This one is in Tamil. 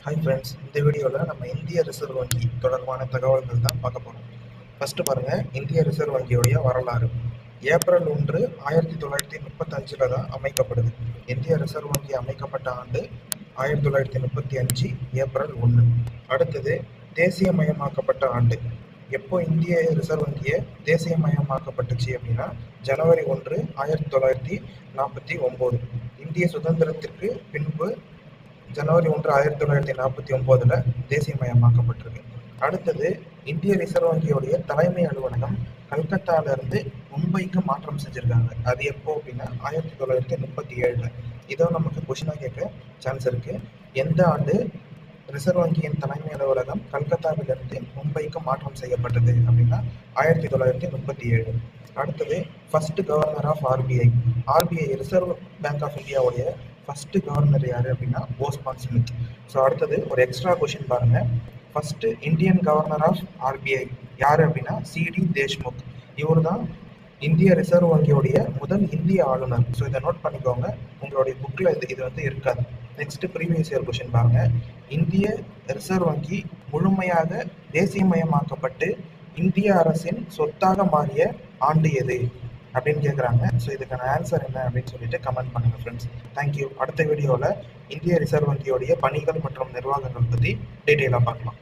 ஹாய் ஃப்ரெண்ட்ஸ், இந்த வீடியோவில் நம்ம இந்திய ரிசர்வ் வங்கி தொடர்பான தகவல்கள் தான் பார்க்க போகிறோம். ஃபஸ்ட்டு பாருங்கள், இந்திய ரிசர்வ் வங்கியோடைய வரலாறு. ஏப்ரல் 1, 1935 தான் அமைக்கப்படுது. இந்திய ரிசர்வ் வங்கி அமைக்கப்பட்ட ஆண்டு 1935 ஏப்ரல் 1. அடுத்தது தேசியமயமாக்கப்பட்ட ஆண்டு. எப்போ இந்திய ரிசர்வ் வங்கியை தேசியமயமாக்கப்பட்டுச்சு அப்படின்னா ஜனவரி 1, 1949. இந்திய சுதந்திரத்திற்கு பின்பு ஜனவரி 1, 1949 தேசியமயமாக்கப்பட்டிருக்கு. அடுத்தது இந்திய ரிசர்வ் வங்கியோடைய தலைமை அலுவலகம் கல்கத்தாவிலிருந்து மும்பைக்கு மாற்றம் செஞ்சுருக்காங்க. அது எப்போ அப்படின்னா 1937. இதோ நமக்கு கொஷினாக கேட்க சான்ஸ் இருக்குது. எந்த ஆண்டு ரிசர்வ் வங்கியின் தலைமை அலுவலகம் கல்கத்தாவிலிருந்து மும்பைக்கு மாற்றம் செய்யப்பட்டது அப்படின்னா 1937. அடுத்தது first governor of RBI. RBI reserve bank of இந்தியாவுடைய ஃபர்ஸ்ட் கவர்னர் யார் அப்படின்னா ஓஸ்மான் ஸ்மித். ஸோ அடுத்தது ஒரு எக்ஸ்ட்ரா கொஷின் பாருங்க. First Indian governor of RBI யார் அப்படின்னா சிடி தேஷ்முக். இவர் தான் இந்திய ரிசர்வ் வங்கியோடைய முதல் இந்திய ஆளுநர். ஸோ இதை நோட் பண்ணிக்கோங்க, உங்களுடைய புக்கில் இது வந்து இருக்காது. நெக்ஸ்ட் ப்ரீவியஸ் இயர் கொஷின் பாருங்க. இந்திய ரிசர்வ் வங்கி முழுமையாக தேசியமயமாக்கப்பட்டு இந்திய அரசின் சொத்தாக மாறிய ஆண்டு எது அப்படின்னு கேட்குறாங்க. ஸோ இதுக்கான ஆன்சர் என்ன அப்படின்னு சொல்லிட்டு கமெண்ட் பண்ணுங்கள் ஃப்ரெண்ட்ஸ். தேங்க்யூ. அடுத்த வீடியோவில் இந்திய ரிசர்வ் வங்கியோடைய பணிகள் மற்றும் நிர்வாகங்கள் பற்றி டீட்டெயிலாக பார்க்கலாம்.